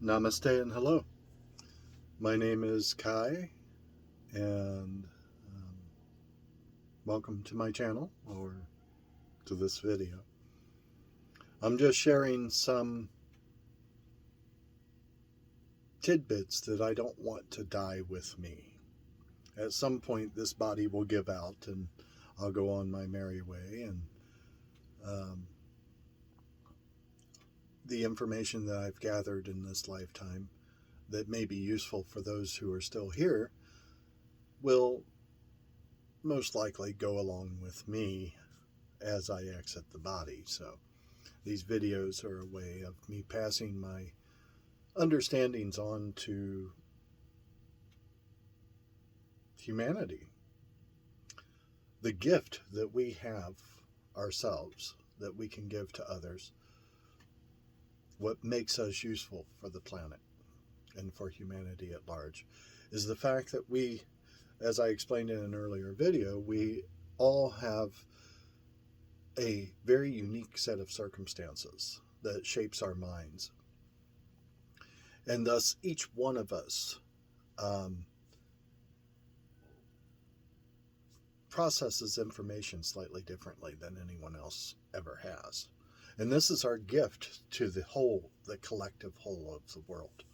Namaste and hello. My name is Kai, and welcome to my channel or to this video. I'm just sharing some tidbits that I don't want to die with me. At some point, this body will give out, and I'll go on my merry way. And the information that I've gathered in this lifetime that may be useful for those who are still here will most likely go along with me as I exit the body. So these videos are a way of me passing my understandings on to humanity. The gift that we have ourselves that we can give to others, what makes us useful for the planet and for humanity at large, is the fact that we, as I explained in an earlier video, we all have a very unique set of circumstances that shapes our minds. And thus, each one of us processes information slightly differently than anyone else ever has. And this is our gift to the whole, the collective whole of the world.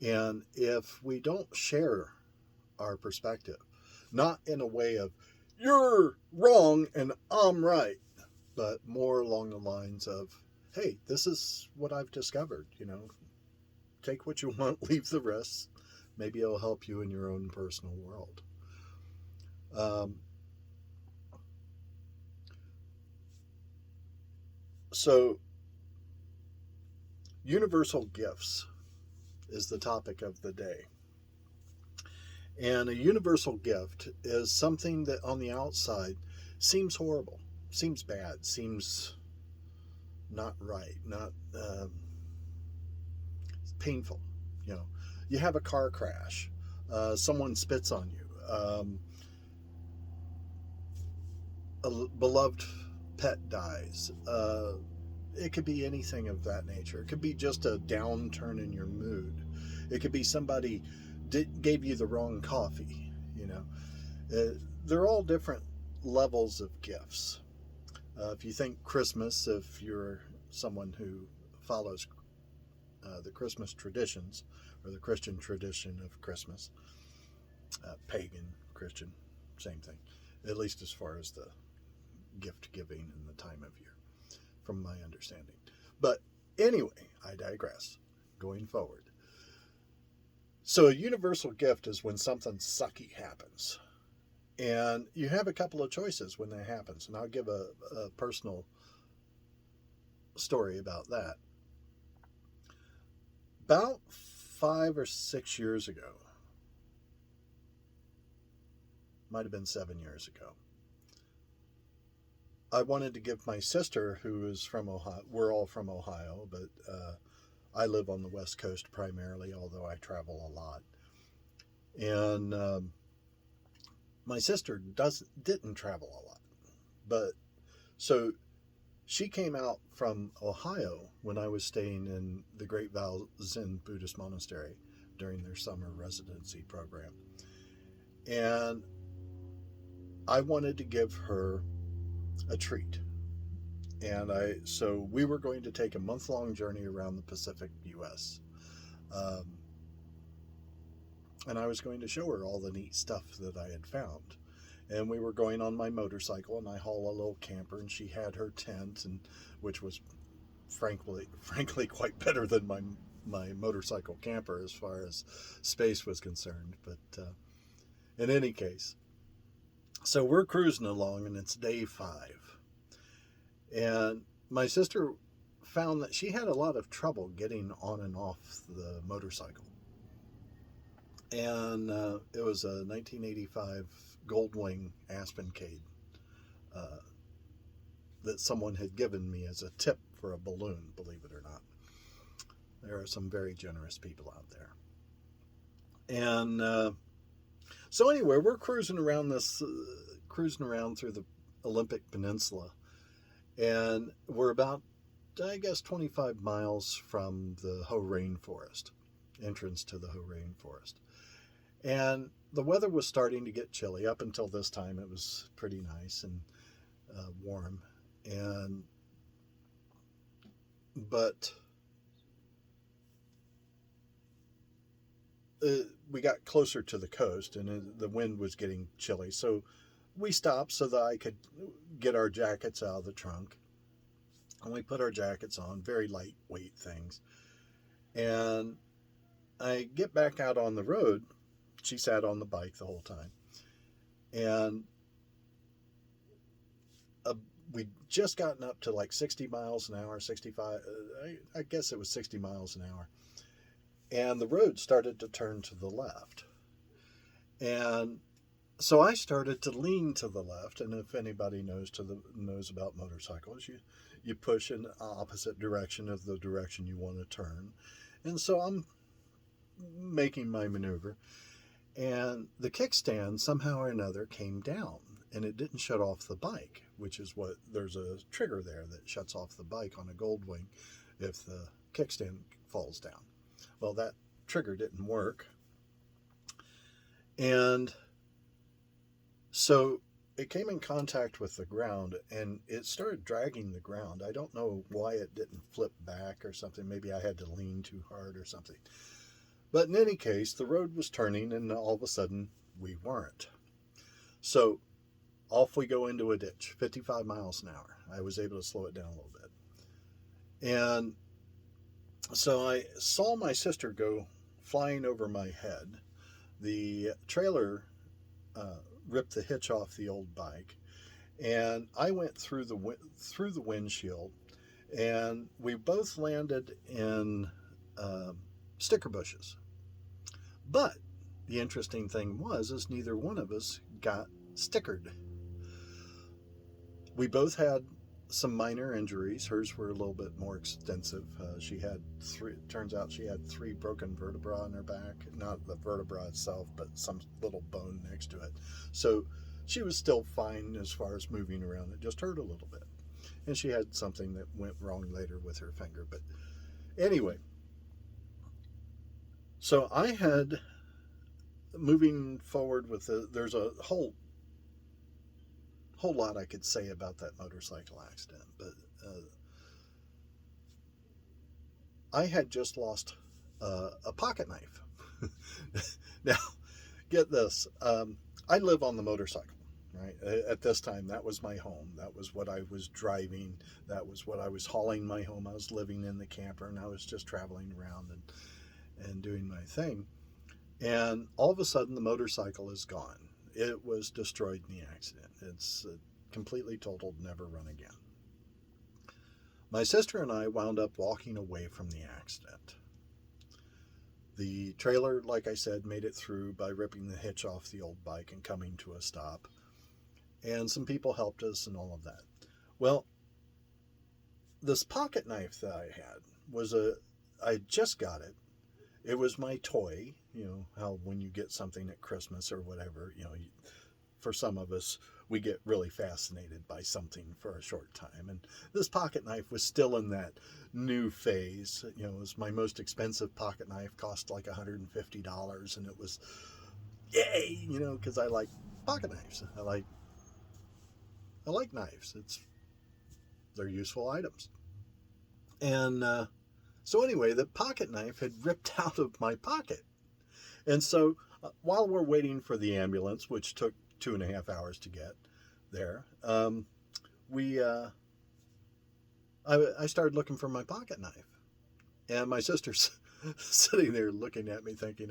And if we don't share our perspective, not in a way of, you're wrong and I'm right, but more along the lines of, hey, this is what I've discovered, take what you want, leave the rest. Maybe it'll help you in your own personal world. So, universal gifts is the topic of the day. And a universal gift is something that on the outside seems horrible, seems bad, seems not right, not painful. You have a car crash, someone spits on you, a beloved pet dies. It could be anything of that nature. It could be just a downturn in your mood. It could be somebody gave you the wrong coffee. They're all different levels of gifts. If you think Christmas, if you're someone who follows the Christmas traditions, or the Christian tradition of Christmas, pagan, Christian, same thing, at least as far as the gift giving and the time of year, from my understanding. But anyway, I digress. Going forward. So a universal gift is when something sucky happens. And you have a couple of choices when that happens. And I'll give a personal story about that. About 5 or 6 years ago, might have been 7 years ago, I wanted to give my sister, who is from Ohio, we're all from Ohio, but I live on the West Coast primarily, although I travel a lot. And my sister didn't travel a lot. But so she came out from Ohio when I was staying in the Great Val Zen Buddhist Monastery during their summer residency program. And I wanted to give her a treat. And so we were going to take a month-long journey around the Pacific U.S. And I was going to show her all the neat stuff that I had found. And we were going on my motorcycle, and I haul a little camper, and she had her tent, and which was frankly quite better than my motorcycle camper as far as space was concerned. But in any case, so we're cruising along, and it's day 5. And my sister found that she had a lot of trouble getting on and off the motorcycle. And it was a 1985 Goldwing Aspencade that someone had given me as a tip for a balloon, believe it or not. There are some very generous people out there. And so anyway, we're cruising around through the Olympic Peninsula, and we're about I guess, 25 miles from the Hoh Rainforest, entrance to the Hoh Rainforest. And the weather was starting to get chilly. Up until this time, it was pretty nice and warm. But we got closer to the coast, and the wind was getting chilly. So we stopped so that I could get our jackets out of the trunk. And we put our jackets on, very lightweight things. And I get back out on the road. She sat on the bike the whole time. And we'd just gotten up to like 60 miles an hour, 65. I guess it was 60 miles an hour. And the road started to turn to the left. And so I started to lean to the left. And if anybody knows about motorcycles, you push in the opposite direction of the direction you want to turn. And so I'm making my maneuver. And the kickstand somehow or another came down. And it didn't shut off the bike, which is what, there's a trigger there that shuts off the bike on a Goldwing if the kickstand falls down. Well, that trigger didn't work. And so it came in contact with the ground and it started dragging the ground. I don't know why it didn't flip back or something. Maybe I had to lean too hard or something. But in any case, the road was turning and all of a sudden we weren't. So off we go into a ditch, 55 miles an hour. I was able to slow it down a little bit. And so I saw my sister go flying over my head. The trailer ripped the hitch off the old bike. And I went through the windshield. And we both landed in sticker bushes. But the interesting thing is neither one of us got stickered. We both had some minor injuries. Hers were a little bit more extensive. Turns out she had 3 broken vertebrae in her back. Not the vertebra itself, but some little bone next to it. So she was still fine as far as moving around. It just hurt a little bit. And she had something that went wrong later with her finger. But anyway, so I had, moving forward with there's a whole lot I could say about that motorcycle accident, but I had just lost a pocket knife. Now, get this. I live on the motorcycle, right? At this time, that was my home. That was what I was driving. That was what I was hauling my home. I was living in the camper, and I was just traveling around and doing my thing. And all of a sudden, the motorcycle is gone. It was destroyed in the accident. It's completely totaled, never run again. My sister and I wound up walking away from the accident. The trailer, like I said, made it through by ripping the hitch off the old bike and coming to a stop. And some people helped us and all of that. Well, this pocket knife that I had I just got it. It was my toy. You know, how when you get something at Christmas or whatever, for some of us, we get really fascinated by something for a short time. And this pocket knife was still in that new phase. It was my most expensive pocket knife, cost like $150. And it was, yay, because I like pocket knives. I like knives. They're useful items. And so anyway, the pocket knife had ripped out of my pocket. And so while we're waiting for the ambulance, which took 2.5 hours to get there, I started looking for my pocket knife. And my sister's sitting there looking at me thinking,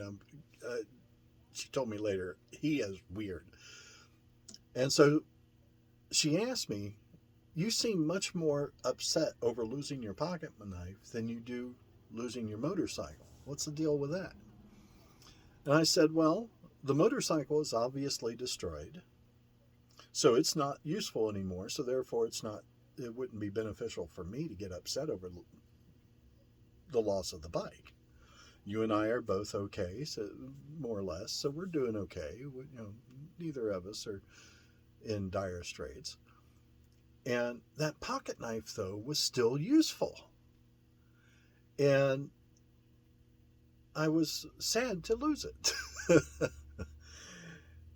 she told me later, he is weird. And so she asked me, you seem much more upset over losing your pocket knife than you do losing your motorcycle. What's the deal with that? And I said, well, the motorcycle is obviously destroyed, so it's not useful anymore, so therefore it wouldn't be beneficial for me to get upset over the loss of the bike. You and I are both okay, so more or less, so we're doing okay. Neither of us are in dire straits. And that pocket knife, though, was still useful. And I was sad to lose it.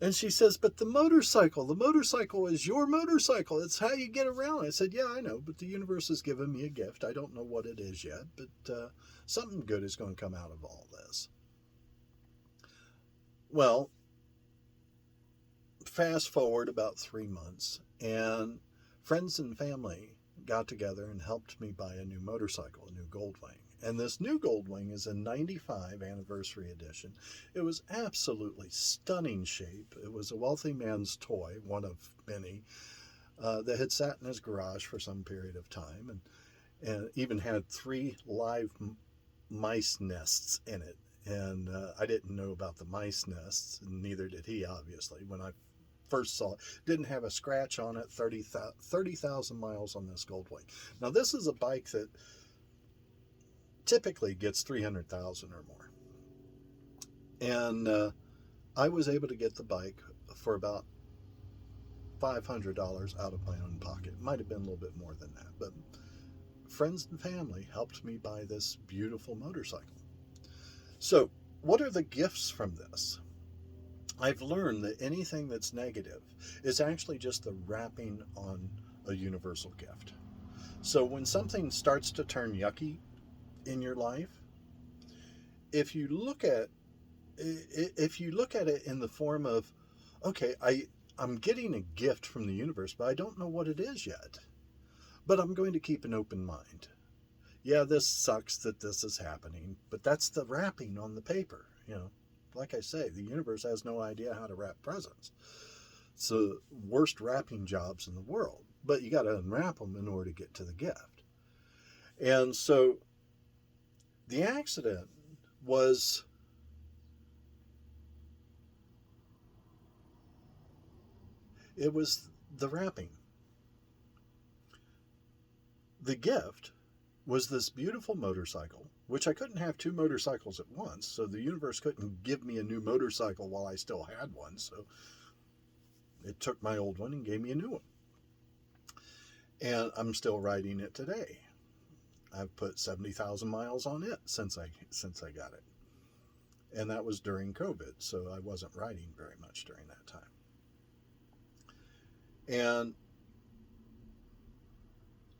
And she says, but the motorcycle is your motorcycle. It's how you get around. I said, yeah, I know, but the universe has given me a gift. I don't know what it is yet, but something good is going to come out of all this. Well, fast forward about 3 months, and friends and family got together and helped me buy a new motorcycle, a new Goldwing. And this new Goldwing is a 95 anniversary edition. It was absolutely stunning shape. It was a wealthy man's toy, one of many, that had sat in his garage for some period of time, and even had 3 live mice nests in it. And I didn't know about the mice nests, and neither did he, obviously. When I first saw it, didn't have a scratch on it. 30,000 miles on this Goldwing. Now, this is a bike that typically gets 300,000 or more. And I was able to get the bike for about $500 out of my own pocket. Might have been a little bit more than that, but friends and family helped me buy this beautiful motorcycle. So, what are the gifts from this? I've learned that anything that's negative is actually just the wrapping on a universal gift. So when something starts to turn yucky in your life, if you look at it in the form of, okay, I'm getting a gift from the universe, but I don't know what it is yet. But I'm going to keep an open mind. Yeah, this sucks that this is happening, but that's the wrapping on the paper, Like I say, the universe has no idea how to wrap presents. It's the worst wrapping jobs in the world, but you got to unwrap them in order to get to the gift. And so the accident was the wrapping. The gift was this beautiful motorcycle, which I couldn't have 2 motorcycles at once, so the universe couldn't give me a new motorcycle while I still had one, so it took my old one and gave me a new one. And I'm still riding it today. I've put 70,000 miles on it since I got it. And that was during COVID, so I wasn't riding very much during that time. And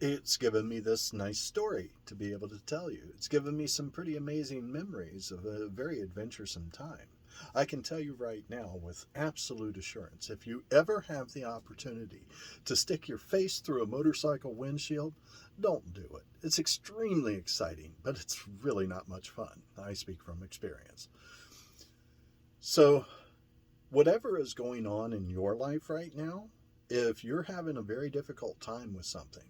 it's given me this nice story to be able to tell you. It's given me some pretty amazing memories of a very adventuresome time. I can tell you right now with absolute assurance, if you ever have the opportunity to stick your face through a motorcycle windshield, don't do it. It's extremely exciting, but it's really not much fun. I speak from experience. So, whatever is going on in your life right now, if you're having a very difficult time with something,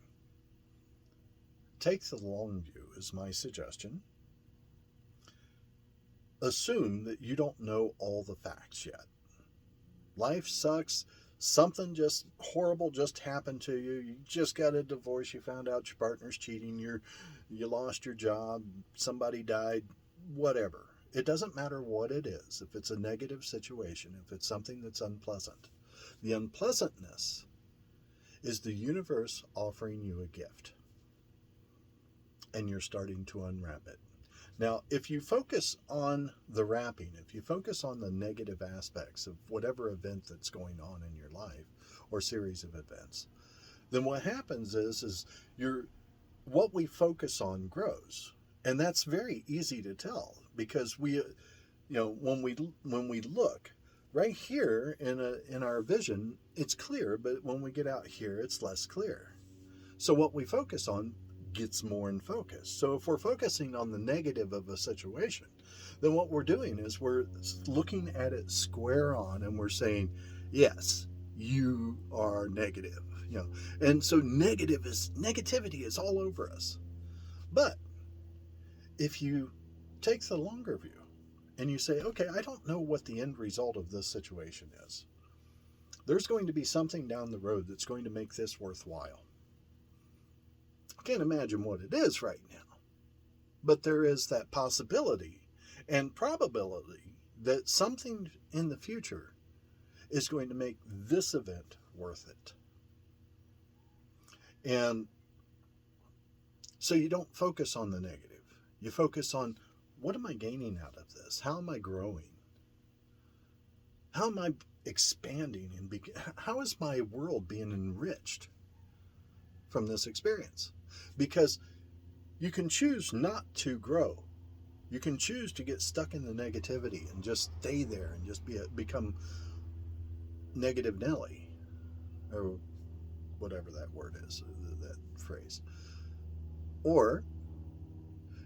take the long view is my suggestion. Assume that you don't know all the facts yet. Life sucks. Something just horrible just happened to you. You just got a divorce. You found out your partner's cheating. You lost your job. Somebody died. Whatever. It doesn't matter what it is. If it's a negative situation, if it's something that's unpleasant. The unpleasantness is the universe offering you a gift. And you're starting to unwrap it. Now, if you focus on the wrapping, if you focus on the negative aspects of whatever event that's going on in your life or series of events, then what happens is what we focus on grows. And that's very easy to tell because when we look right here in our vision, it's clear, but when we get out here, it's less clear. So what we focus on gets more in focus. So if we're focusing on the negative of a situation, then what we're doing is we're looking at it square on and we're saying, yes, you are negative. And so negativity is all over us. But if you take the longer view and you say, okay, I don't know what the end result of this situation is. There's going to be something down the road that's going to make this worthwhile. I can't imagine what it is right now, but there is that possibility and probability that something in the future is going to make this event worth it. And so you don't focus on the negative. You focus on, what am I gaining out of this? How am I growing? How am I expanding? And how is my world being enriched from this experience? Because you can choose not to grow. You can choose to get stuck in the negativity and just stay there and just become negative Nelly, or whatever that word is, that phrase. Or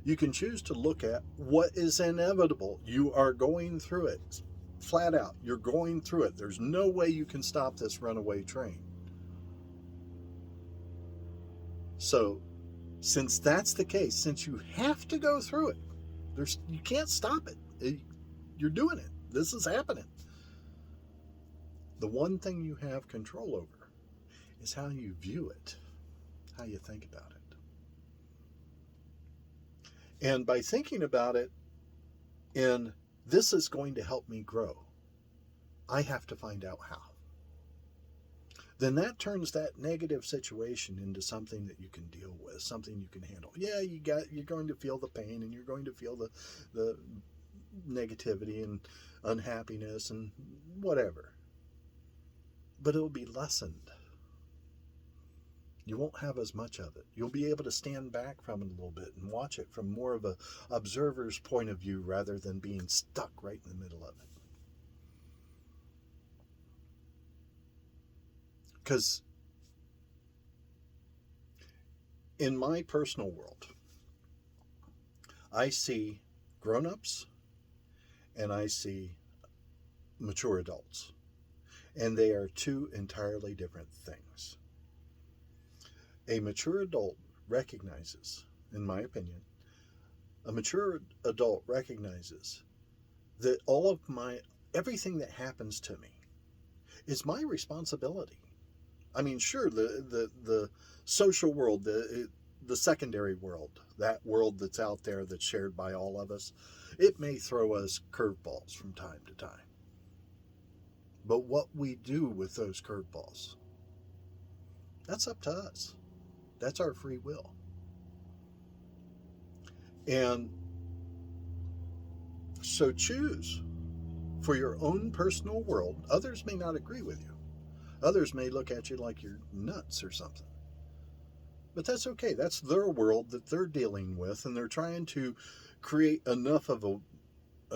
you can choose to look at what is inevitable. You are going through it. Flat out, you're going through it. There's no way you can stop this runaway train. So, since that's the case, since you have to go through it, you can't stop it. You're doing it. This is happening. The one thing you have control over is how you view it, how you think about it. And by thinking about it in, this is going to help me grow, I have to find out how. Then that turns that negative situation into something that you can deal with, something you can handle. Yeah, you're going to feel the pain, and you're going to feel the negativity and unhappiness and whatever. But it'll be lessened. You won't have as much of it. You'll be able to stand back from it a little bit and watch it from more of a observer's point of view rather than being stuck right in the middle of it. Because in my personal world, I see grown-ups and I see mature adults. And they are two entirely different things. A mature adult recognizes, in my opinion, a mature adult recognizes that everything that happens to me is my responsibility. I mean, sure, the social world, the secondary world, that world that's out there that's shared by all of us, it may throw us curveballs from time to time. But what we do with those curveballs, that's up to us. That's our free will. And so choose for your own personal world. Others may not agree with you. Others may look at you like you're nuts or something. But that's okay. That's their world that they're dealing with, and they're trying to create enough of a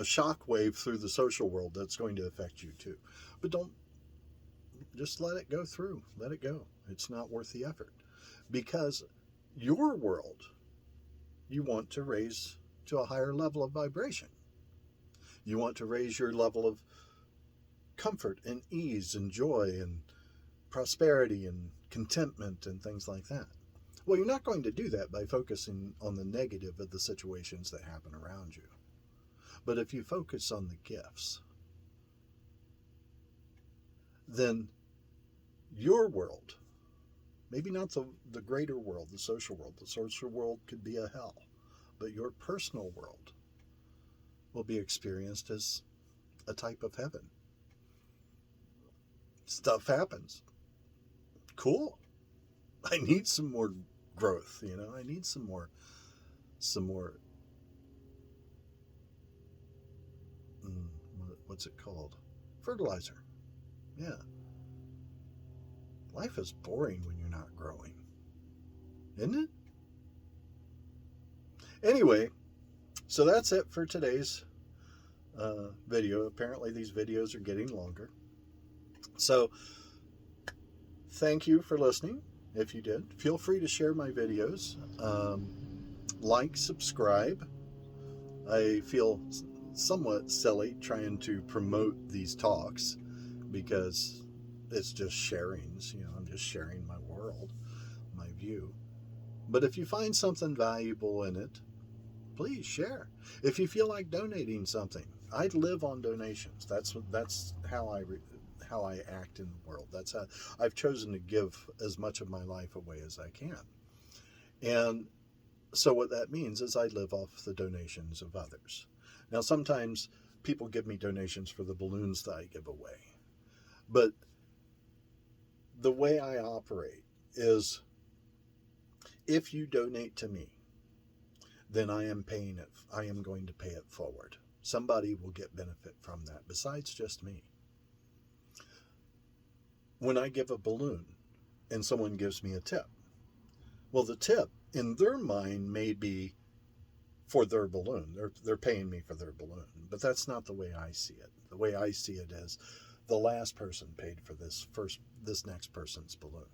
shockwave through the social world that's going to affect you too. But don't just let it go through. Let it go. It's not worth the effort. Because your world, you want to raise to a higher level of vibration. You want to raise your level of comfort and ease and joy and prosperity and contentment and things like that. Well, you're not going to do that by focusing on the negative of the situations that happen around you. But if you focus on the gifts, then your world, maybe not the greater world, the social world could be a hell, but your personal world will be experienced as a type of heaven. Stuff happens. Cool. I need some more growth, I need some more what's it called? Fertilizer. Yeah. Life is boring when you're not growing, isn't it? Anyway, so that's it for today's video. Apparently these videos are getting longer. So thank you for listening. If you did, feel free to share my videos. Like, subscribe. I feel somewhat silly trying to promote these talks because it's just sharings. I'm just sharing my world, my view. But if you find something valuable in it, please share. If you feel like donating something, I live on donations. That's how I act in the world. That's how I've chosen to give as much of my life away as I can. And so what that means is I live off the donations of others. Now, sometimes people give me donations for the balloons that I give away. But the way I operate is, if you donate to me, then I am paying it. I am going to pay it forward. Somebody will get benefit from that besides just me. When I give a balloon and someone gives me a tip, well, the tip in their mind may be for their balloon. They're paying me for their balloon, but that's not the way I see it. The way I see it is the last person paid for this next person's balloon,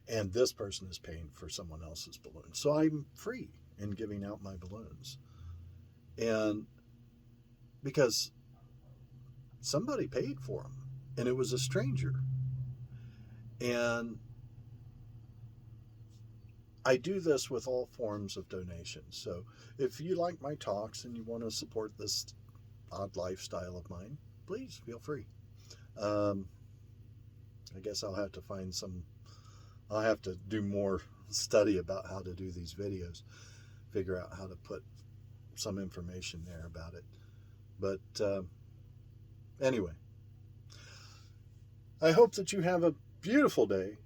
and this person is paying for someone else's balloon. So I'm free in giving out my balloons, and because somebody paid for them, and it was a stranger, and I do this with all forms of donations. So if you like my talks and you want to support this odd lifestyle of mine, please feel free. I guess I'll have to do more study about how to do these videos, figure out how to put some information there about it. But anyway, I hope that you have a beautiful day.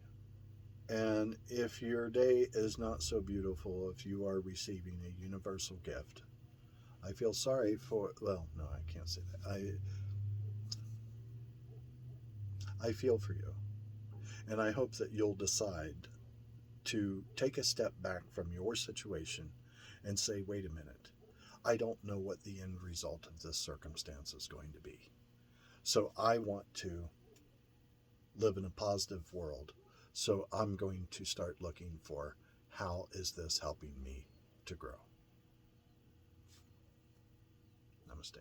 And if your day is not so beautiful, if you are receiving a universal gift, I feel sorry for, well, no, I can't say that. I feel for you. And I hope that you'll decide to take a step back from your situation and say, wait a minute, I don't know what the end result of this circumstance is going to be. So I want to live in a positive world. So I'm going to start looking for how is this helping me to grow. Namaste.